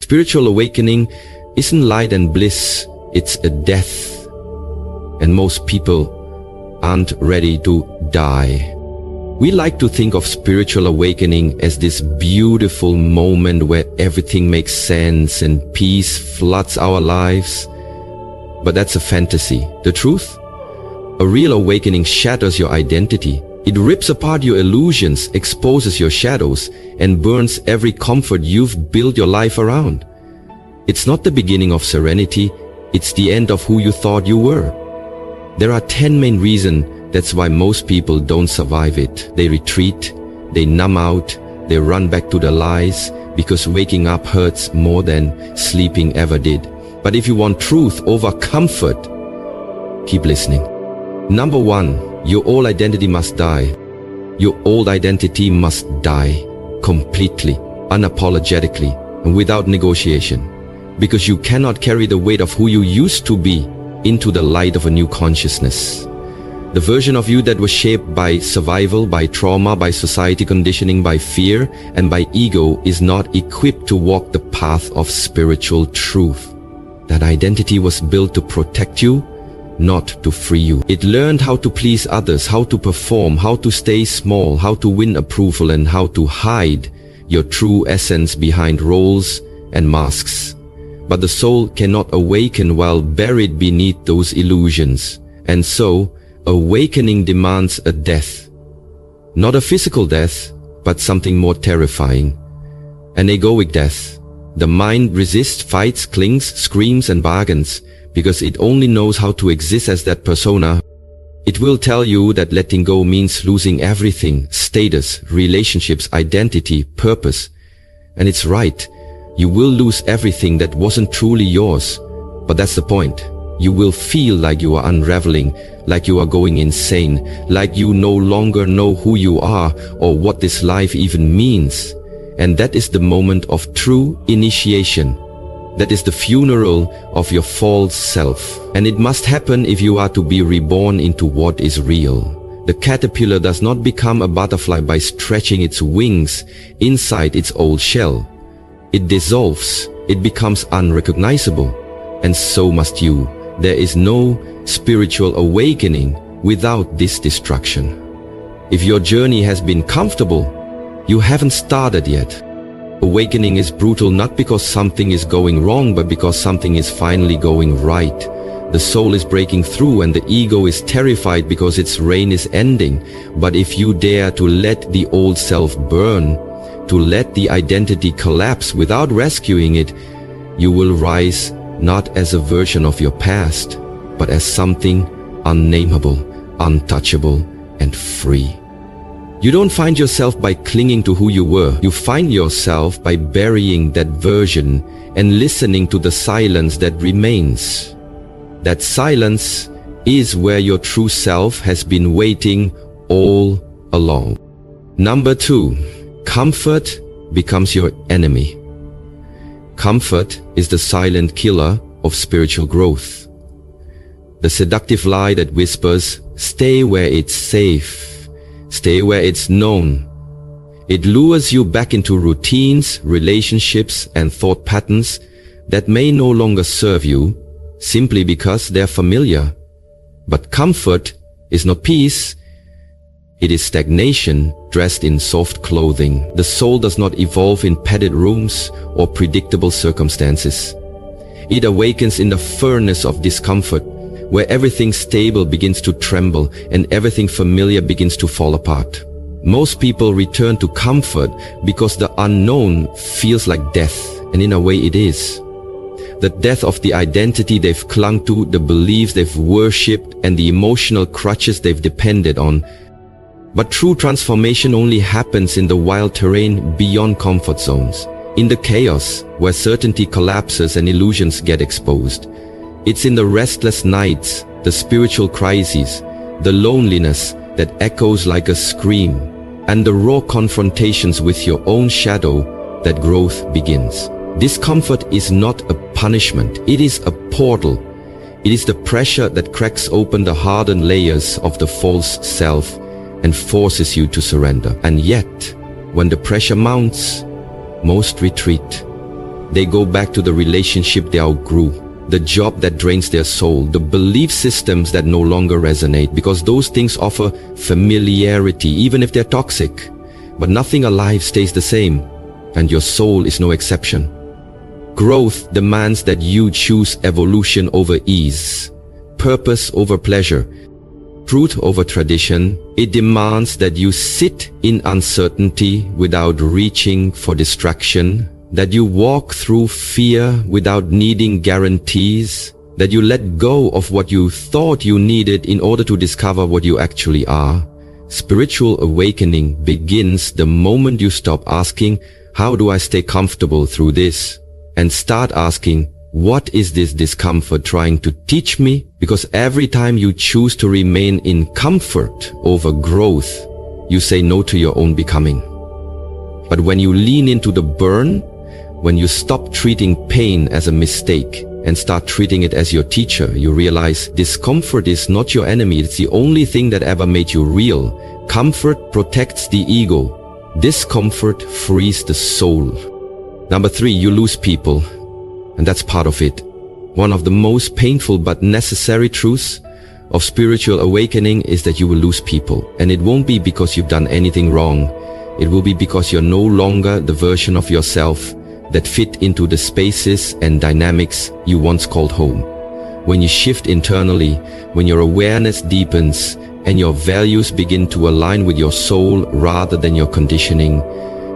Spiritual awakening isn't light and bliss, it's a death. And most people aren't ready to die. We like to think of spiritual awakening as this beautiful moment where everything makes sense and peace floods our lives. But that's a fantasy. The truth? A real awakening shatters your identity. It rips apart your illusions, exposes your shadows, and burns every comfort you've built your life around. It's not the beginning of serenity, it's the end of who you thought you were. There are 10 main reasons that's why most people don't survive it. They retreat, they numb out, they run back to the lies, because waking up hurts more than sleeping ever did. But if you want truth over comfort, keep listening. Number 1, your old identity must die. Your old identity must die completely, unapologetically, and without negotiation. Because you cannot carry the weight of who you used to be into the light of a new consciousness. The version of you that was shaped by survival, by trauma, by society conditioning, by fear, and by ego is not equipped to walk the path of spiritual truth. That identity was built to protect you, not to free you. It learned how to please others, how to perform, how to stay small, how to win approval, and how to hide your true essence behind roles and masks. But the soul cannot awaken while buried beneath those illusions. And so, awakening demands a death. Not a physical death, but something more terrifying. An egoic death. The mind resists, fights, clings, screams, and bargains, because it only knows how to exist as that persona. It will tell you that letting go means losing everything: status, relationships, identity, purpose. And it's right. You will lose everything that wasn't truly yours. But that's the point. You will feel like you are unraveling, like you are going insane, like you no longer know who you are or what this life even means. And that is the moment of true initiation. That is the funeral of your false self. And it must happen if you are to be reborn into what is real. The caterpillar does not become a butterfly by stretching its wings inside its old shell. It dissolves, it becomes unrecognizable, and so must you. There is no spiritual awakening without this destruction. If your journey has been comfortable, you haven't started yet. Awakening is brutal not because something is going wrong, but because something is finally going right. The soul is breaking through and the ego is terrified because its reign is ending. But if you dare to let the old self burn, to let the identity collapse without rescuing it, you will rise not as a version of your past, but as something unnameable, untouchable, and free. You don't find yourself by clinging to who you were. You find yourself by burying that version and listening to the silence that remains. That silence is where your true self has been waiting all along. Number 2, comfort becomes your enemy. Comfort is the silent killer of spiritual growth. The seductive lie that whispers, stay where it's safe, stay where it's known. It lures you back into routines, relationships, and thought patterns that may no longer serve you simply because they're familiar. But comfort is not peace. It is stagnation dressed in soft clothing. The soul does not evolve in padded rooms or predictable circumstances. It awakens in the furnace of discomfort, where everything stable begins to tremble and everything familiar begins to fall apart. Most people return to comfort because the unknown feels like death, and in a way it is. The death of the identity they've clung to, the beliefs they've worshipped, and the emotional crutches they've depended on. But true transformation only happens in the wild terrain beyond comfort zones, in the chaos where certainty collapses and illusions get exposed. It's in the restless nights, the spiritual crises, the loneliness that echoes like a scream, and the raw confrontations with your own shadow that growth begins. Discomfort is not a punishment, it is a portal. It is the pressure that cracks open the hardened layers of the false self and forces you to surrender. And yet, when the pressure mounts, most retreat. They go back to the relationship they outgrew, the job that drains their soul, the belief systems that no longer resonate, because those things offer familiarity, even if they're toxic. But nothing alive stays the same, and your soul is no exception. Growth demands that you choose evolution over ease, purpose over pleasure, truth over tradition. It demands that you sit in uncertainty without reaching for distraction, that you walk through fear without needing guarantees, that you let go of what you thought you needed in order to discover what you actually are. Spiritual awakening begins the moment you stop asking, "How do I stay comfortable through this?" and start asking, "What is this discomfort trying to teach me?" Because every time you choose to remain in comfort over growth, you say no to your own becoming. But when you lean into the burn, when you stop treating pain as a mistake and start treating it as your teacher, you realize discomfort is not your enemy. It's the only thing that ever made you real. Comfort protects the ego. Discomfort frees the soul. Number 3, you lose people. And that's part of it. One of the most painful but necessary truths of spiritual awakening is that you will lose people. And it won't be because you've done anything wrong. It will be because you're no longer the version of yourself that fit into the spaces and dynamics you once called home. When you shift internally, when your awareness deepens, and your values begin to align with your soul rather than your conditioning,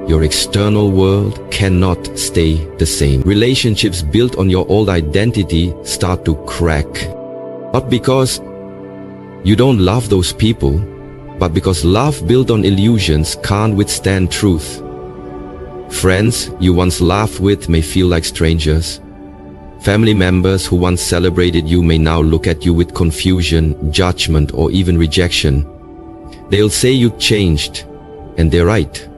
your external world cannot stay the same. Relationships built on your old identity start to crack. Not because you don't love those people, but because love built on illusions can't withstand truth. Friends you once laughed with may feel like strangers. Family members who once celebrated you may now look at you with confusion, judgment, or even rejection. They'll say you changed, and they're right.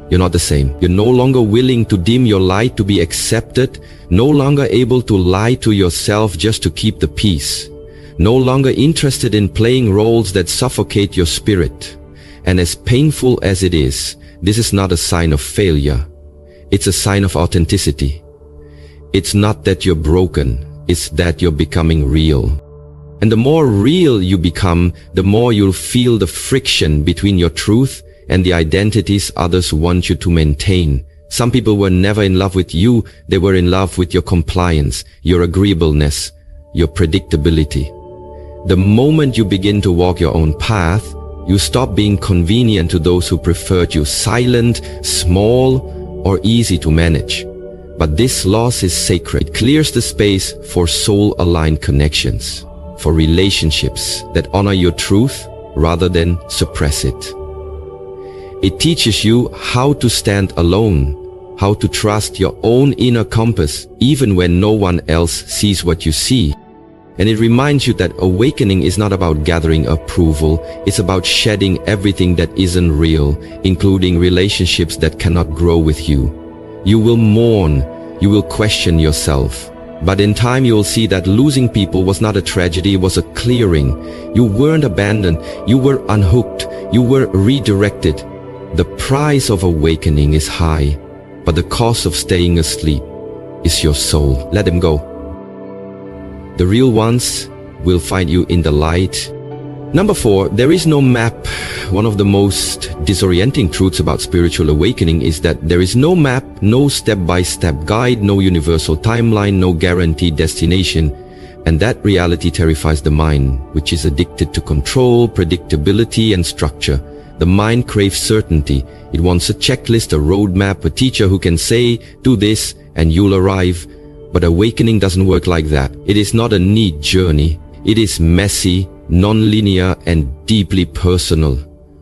You're not the same. You're no longer willing to dim your light to be accepted, no longer able to lie to yourself just to keep the peace, no longer interested in playing roles that suffocate your spirit. And as painful as it is, this is not a sign of failure. It's a sign of authenticity. It's not that you're broken, it's that you're becoming real. And the more real you become, the more you'll feel the friction between your truth and the identities others want you to maintain. Some people were never in love with you, they were in love with your compliance, your agreeableness, your predictability. The moment you begin to walk your own path, you stop being convenient to those who preferred you, silent, small, or easy to manage. But this loss is sacred. It clears the space for soul-aligned connections, for relationships that honor your truth rather than suppress it. It teaches you how to stand alone, how to trust your own inner compass even when no one else sees what you see. And it reminds you that awakening is not about gathering approval, it's about shedding everything that isn't real, including relationships that cannot grow with you. You will mourn, you will question yourself. But in time you will see that losing people was not a tragedy, it was a clearing. You weren't abandoned, you were unhooked, you were redirected. The price of awakening is high, but the cost of staying asleep is your soul. Let them go. The real ones will find you in the light. Number 4, there is no map. One of the most disorienting truths about spiritual awakening is that there is no map, no step-by-step guide, no universal timeline, no guaranteed destination. And that reality terrifies the mind, which is addicted to control, predictability, and structure. The mind craves certainty. It wants a checklist, a roadmap, a teacher who can say, do this, and you'll arrive. But awakening doesn't work like that. It is not a neat journey. It is messy, non-linear, and deeply personal.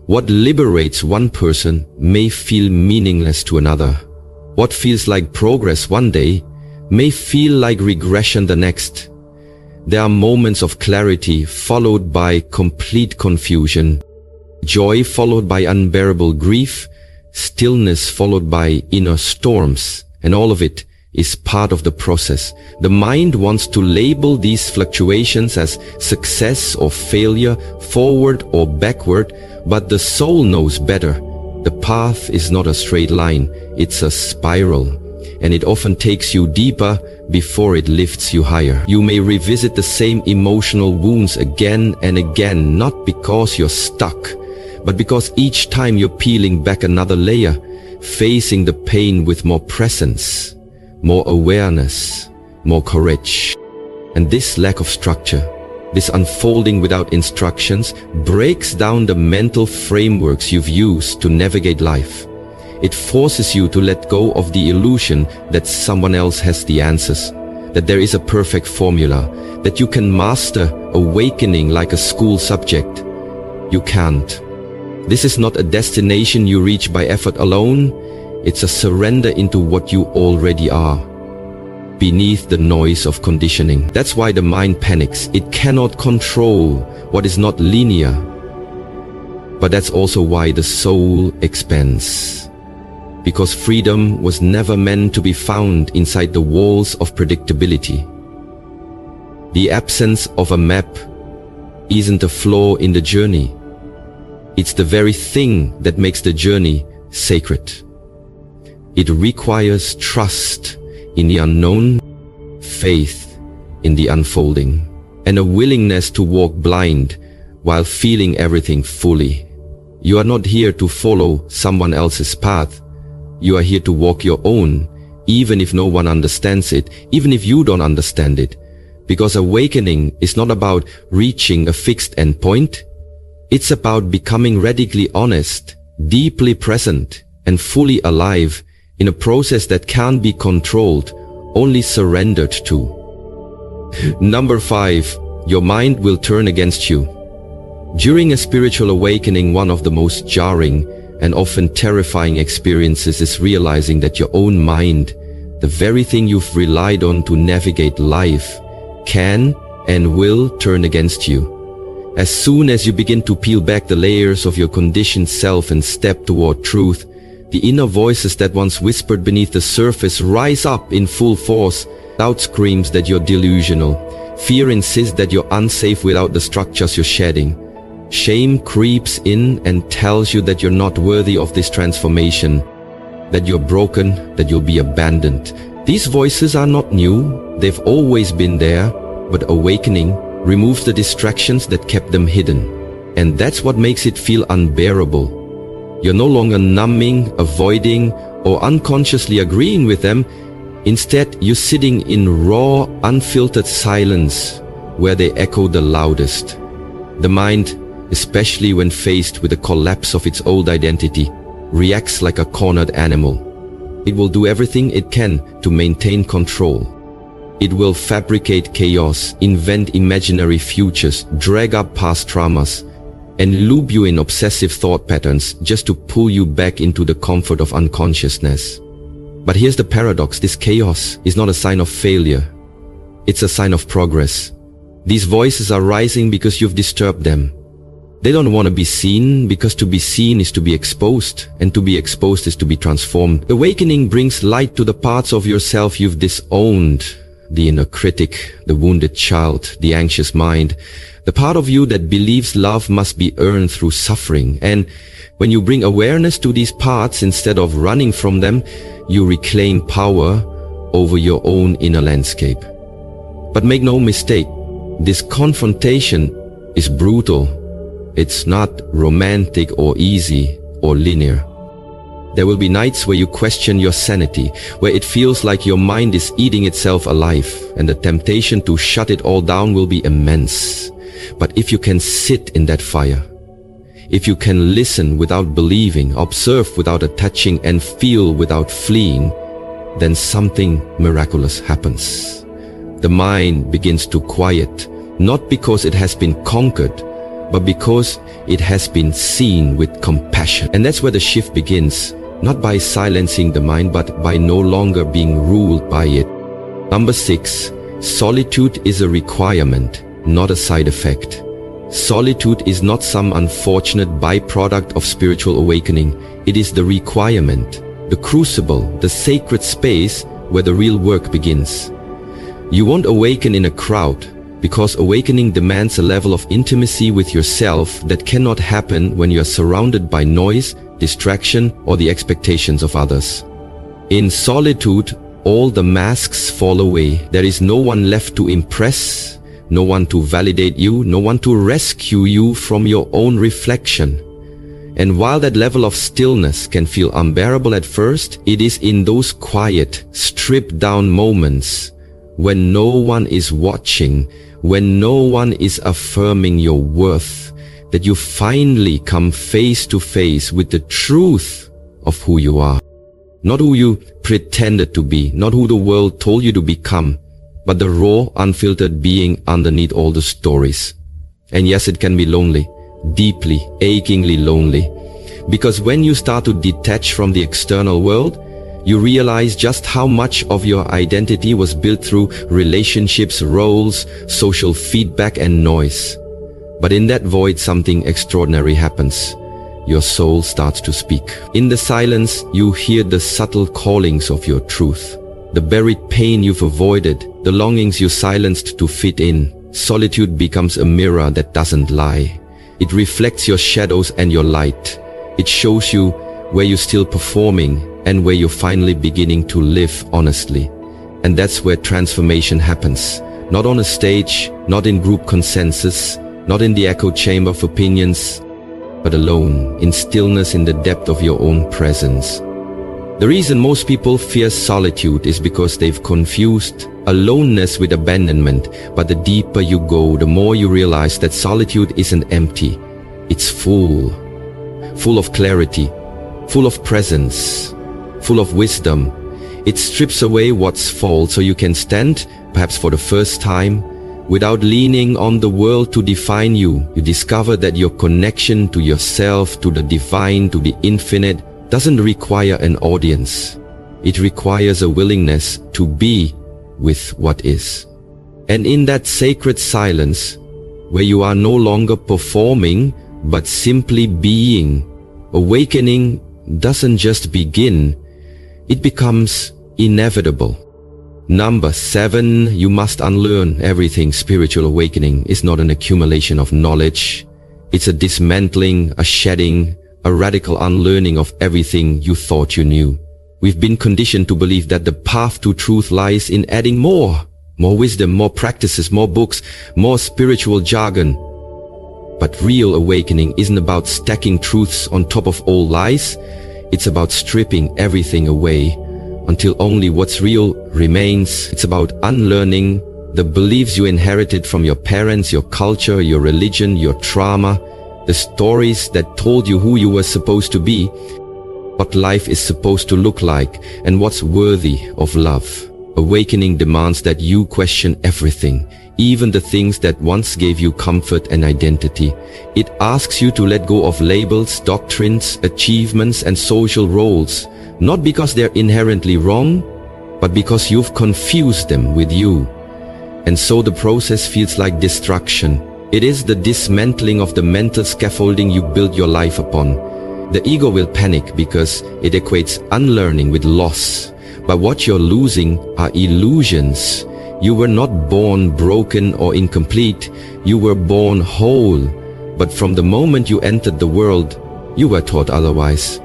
What liberates one person may feel meaningless to another. What feels like progress one day may feel like regression the next. There are moments of clarity followed by complete confusion, joy followed by unbearable grief, stillness followed by inner storms, and all of it is part of the process. The mind wants to label these fluctuations as success or failure, forward or backward, but the soul knows better. The path is not a straight line, it's a spiral. and it often takes you deeper before it lifts you higher. You may revisit the same emotional wounds again and again, not because you're stuck, but because each time you're peeling back another layer, facing the pain with more presence, more awareness, more courage. And this lack of structure, this unfolding without instructions, breaks down the mental frameworks you've used to navigate life. It forces you to let go of the illusion that someone else has the answers, that there is a perfect formula, that you can master awakening like a school subject. You can't. This is not a destination you reach by effort alone. It's a surrender into what you already are, beneath the noise of conditioning. That's why the mind panics. It cannot control what is not linear. But that's also why the soul expands. Because freedom was never meant to be found inside the walls of predictability. The absence of a map isn't a flaw in the journey. It's the very thing that makes the journey sacred. It requires trust in the unknown, faith in the unfolding, and a willingness to walk blind while feeling everything fully. You are not here to follow someone else's path. You are here to walk your own, even if no one understands it, even if you don't understand it. Because awakening is not about reaching a fixed endpoint. It's about becoming radically honest, deeply present, and fully alive in a process that can't be controlled, only surrendered to. Number 5, your mind will turn against you. During a spiritual awakening, one of the most jarring and often terrifying experiences is realizing that your own mind, the very thing you've relied on to navigate life, can and will turn against you. As soon as you begin to peel back the layers of your conditioned self and step toward truth, the inner voices that once whispered beneath the surface rise up in full force. Doubt screams that you're delusional. Fear insists that you're unsafe without the structures you're shedding. Shame creeps in and tells you that you're not worthy of this transformation, that you're broken, that you'll be abandoned. These voices are not new. They've always been there, but awakening removes the distractions that kept them hidden. And that's what makes it feel unbearable. You're no longer numbing, avoiding, or unconsciously agreeing with them. Instead, you're sitting in raw, unfiltered silence where they echo the loudest. The mind, especially when faced with the collapse of its old identity, reacts like a cornered animal. It will do everything it can to maintain control. It will fabricate chaos, invent imaginary futures, drag up past traumas, and loop you in obsessive thought patterns just to pull you back into the comfort of unconsciousness. But here's the paradox: this chaos is not a sign of failure. It's a sign of progress. These voices are rising because you've disturbed them. They don't want to be seen, because to be seen is to be exposed, and to be exposed is to be transformed. Awakening brings light to the parts of yourself you've disowned: the inner critic, the wounded child, the anxious mind, the part of you that believes love must be earned through suffering. And when you bring awareness to these parts instead of running from them, you reclaim power over your own inner landscape. But make no mistake, this confrontation is brutal. It's not romantic or easy or linear. There will be nights where you question your sanity, where it feels like your mind is eating itself alive, and the temptation to shut it all down will be immense. But if you can sit in that fire, if you can listen without believing, observe without attaching, and feel without fleeing, then something miraculous happens. The mind begins to quiet, not because it has been conquered, but because it has been seen with compassion. And that's where the shift begins, not by silencing the mind, but by no longer being ruled by it. Number 6, solitude is a requirement, not a side effect. Solitude is not some unfortunate byproduct of spiritual awakening. It is the requirement, the crucible, the sacred space where the real work begins. You won't awaken in a crowd, because awakening demands a level of intimacy with yourself that cannot happen when you are surrounded by noise, distraction, or the expectations of others. In solitude, all the masks fall away. There is no one left to impress, no one to validate you, no one to rescue you from your own reflection. And while that level of stillness can feel unbearable at first, it is in those quiet, stripped down moments when no one is watching, when no one is affirming your worth, that you finally come face to face with the truth of who you are. Not who you pretended to be, not who the world told you to become, but the raw, unfiltered being underneath all the stories. And yes, it can be lonely, deeply, achingly lonely. Because when you start to detach from the external world, you realize just how much of your identity was built through relationships, roles, social feedback and noise. But in that void, something extraordinary happens. Your soul starts to speak. In the silence, you hear the subtle callings of your truth. The buried pain you've avoided, the longings you silenced to fit in. Solitude becomes a mirror that doesn't lie. It reflects your shadows and your light. It shows you where you're still performing and where you're finally beginning to live honestly. And that's where transformation happens. Not on a stage, not in group consensus, not in the echo chamber of opinions, but alone, in stillness, in the depth of your own presence. The reason most people fear solitude is because they've confused aloneness with abandonment. But the deeper you go, the more you realize that solitude isn't empty. It's full of clarity, full of presence, full of wisdom. It strips away what's false so you can stand, perhaps for the first time, without leaning on the world to define you. You discover that your connection to yourself, to the divine, to the infinite, doesn't require an audience. It requires a willingness to be with what is. And in that sacred silence, where you are no longer performing, but simply being, awakening doesn't just begin, it becomes inevitable. Number 7, you must unlearn everything. Spiritual awakening is not an accumulation of knowledge. It's a dismantling, a shedding, a radical unlearning of everything you thought you knew. We've been conditioned to believe that the path to truth lies in adding more wisdom, more practices, more books, more spiritual jargon. But real awakening isn't about stacking truths on top of all lies. It's about stripping everything away until only what's real remains. It's about unlearning the beliefs you inherited from your parents, your culture, your religion, your trauma, the stories that told you who you were supposed to be, what life is supposed to look like, and what's worthy of love. Awakening demands that you question everything, even the things that once gave you comfort and identity. It asks you to let go of labels, doctrines, achievements, and social roles, not because they're inherently wrong, but because you've confused them with you. And so the process feels like destruction. It is the dismantling of the mental scaffolding you built your life upon. The ego will panic because it equates unlearning with loss. But what you're losing are illusions. You were not born broken or incomplete. You were born whole. But from the moment you entered the world, you were taught otherwise.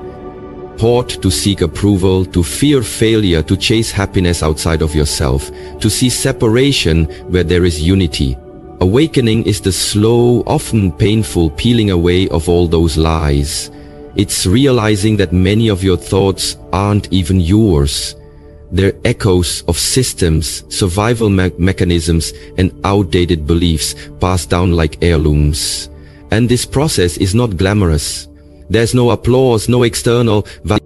Taught to seek approval, to fear failure, to chase happiness outside of yourself, to see separation where there is unity. Awakening is the slow, often painful peeling away of all those lies. It's realizing that many of your thoughts aren't even yours. They're echoes of systems, survival mechanisms, and outdated beliefs passed down like heirlooms. And this process is not glamorous. There's no applause, no external validation.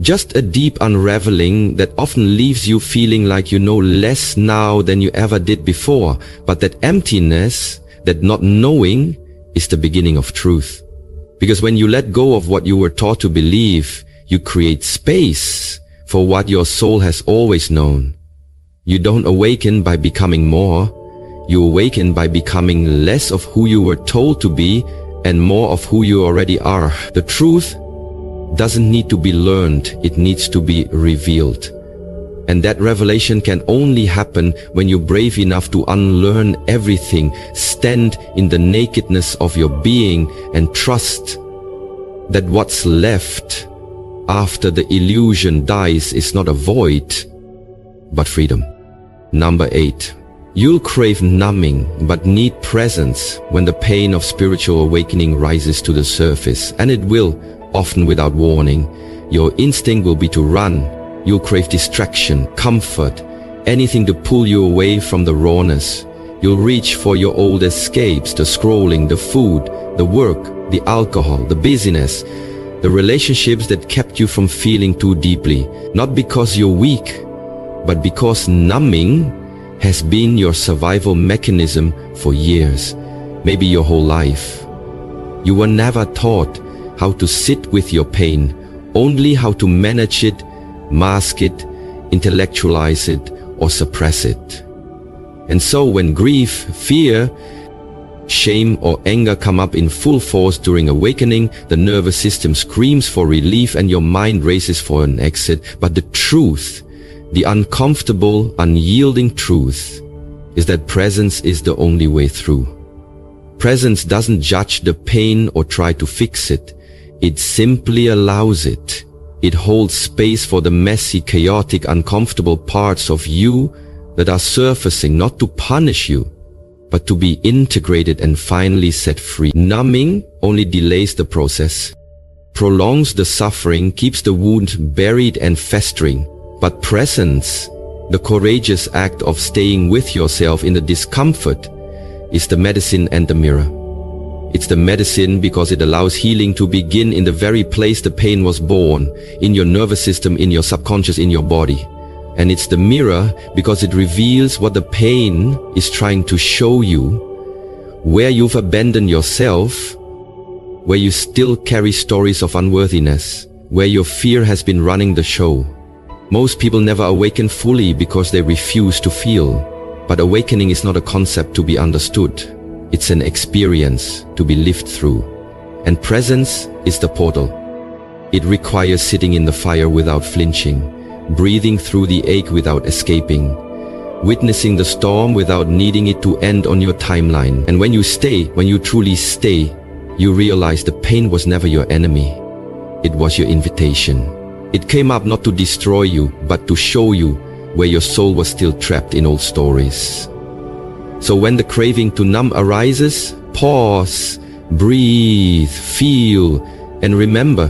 Just a deep unraveling that often leaves you feeling like you know less now than you ever did before. But that emptiness, that not knowing, is the beginning of truth. Because when you let go of what you were taught to believe, you create space for what your soul has always known. You don't awaken by becoming more. You awaken by becoming less of who you were told to be and more of who you already are. The truth doesn't need to be learned, it needs to be revealed. And that revelation can only happen when you're brave enough to unlearn everything, stand in the nakedness of your being, and trust that what's left after the illusion dies is not a void, but freedom. Number 8. You'll crave numbing but need presence when the pain of spiritual awakening rises to the surface, and it will, often without warning. Your instinct will be to run. You'll crave distraction, comfort, anything to pull you away from the rawness. You'll reach for your old escapes, the scrolling, the food, the work, the alcohol, the busyness, the relationships that kept you from feeling too deeply, not because you're weak, but because numbing has been your survival mechanism for years, maybe your whole life. You were never taught how to sit with your pain, only how to manage it, mask it, intellectualize it, or suppress it. And so when grief, fear, shame, or anger come up in full force during awakening, the nervous system screams for relief and your mind races for an exit. But the truth, the uncomfortable, unyielding truth, is that presence is the only way through. Presence doesn't judge the pain or try to fix it. It simply allows it. It holds space for the messy, chaotic, uncomfortable parts of you that are surfacing, not to punish you, but to be integrated and finally set free. Numbing only delays the process, prolongs the suffering, keeps the wound buried and festering. But presence, the courageous act of staying with yourself in the discomfort, is the medicine and the mirror. It's the medicine because it allows healing to begin in the very place the pain was born, in your nervous system, in your subconscious, in your body. And it's the mirror because it reveals what the pain is trying to show you, where you've abandoned yourself, where you still carry stories of unworthiness, where your fear has been running the show. Most people never awaken fully because they refuse to feel. But awakening is not a concept to be understood. It's an experience to be lived through. And presence is the portal. It requires sitting in the fire without flinching, breathing through the ache without escaping, witnessing the storm without needing it to end on your timeline. And when you stay, when you truly stay, you realize the pain was never your enemy. It was your invitation. It came up not to destroy you, but to show you where your soul was still trapped in old stories. So when the craving to numb arises, pause, breathe, feel, and remember,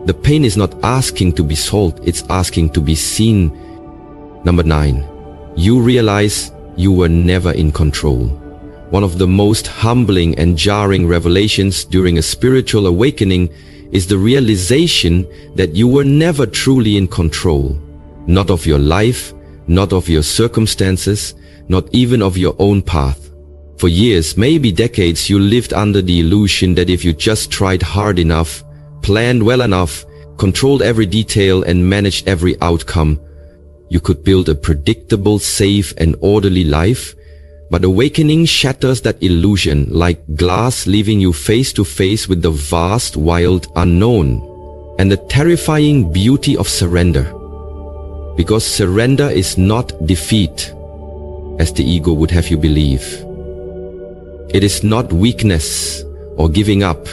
the pain is not asking to be solved, it's asking to be seen. Number 9, you realize you were never in control. One of the most humbling and jarring revelations during a spiritual awakening is the realization that you were never truly in control. Not of your life, not of your circumstances, not even of your own path. For years, maybe decades, you lived under the illusion that if you just tried hard enough, planned well enough, controlled every detail and managed every outcome, you could build a predictable, safe and orderly life. But awakening shatters that illusion like glass, leaving you face to face with the vast, wild unknown and the terrifying beauty of surrender. Because surrender is not defeat, as the ego would have you believe. It is not weakness or giving up.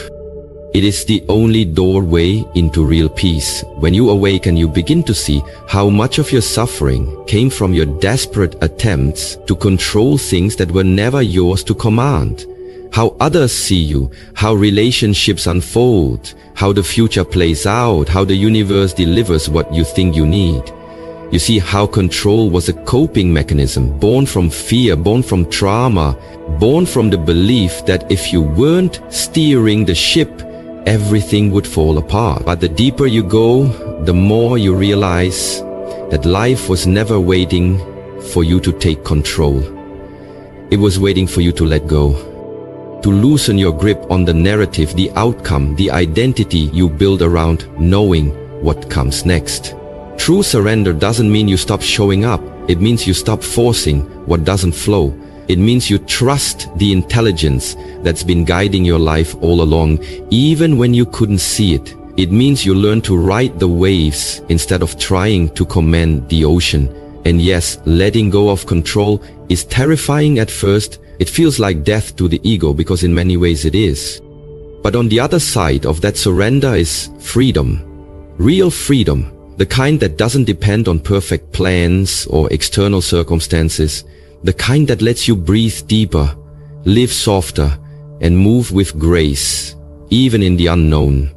It is the only doorway into real peace. When you awaken, you begin to see how much of your suffering came from your desperate attempts to control things that were never yours to command. How others see you, how relationships unfold, how the future plays out, how the universe delivers what you think you need. You see how control was a coping mechanism, born from fear, born from trauma, born from the belief that if you weren't steering the ship, everything would fall apart. But the deeper you go, the more you realize that life was never waiting for you to take control. It was waiting for you to let go, to loosen your grip on the narrative, the outcome, the identity you build around knowing what comes next. True surrender doesn't mean you stop showing up. It means you stop forcing what doesn't flow. It means you trust the intelligence that's been guiding your life all along, even when you couldn't see it. It means you learn to ride the waves instead of trying to command the ocean. And yes, letting go of control is terrifying at first. It feels like death to the ego because in many ways it is. But on the other side of that surrender is freedom. Real freedom. The kind that doesn't depend on perfect plans or external circumstances. The kind that lets you breathe deeper, live softer, and move with grace, even in the unknown.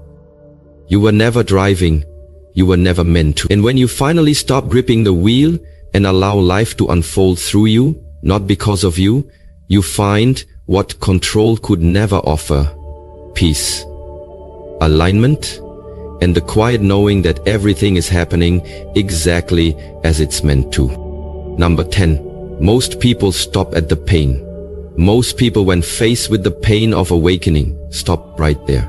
You were never driving, you were never meant to. And when you finally stop gripping the wheel and allow life to unfold through you, not because of you, you find what control could never offer: peace, alignment, and the quiet knowing that everything is happening exactly as it's meant to. Number 10. Most people stop at the pain. Most people, when faced with the pain of awakening, stop right there.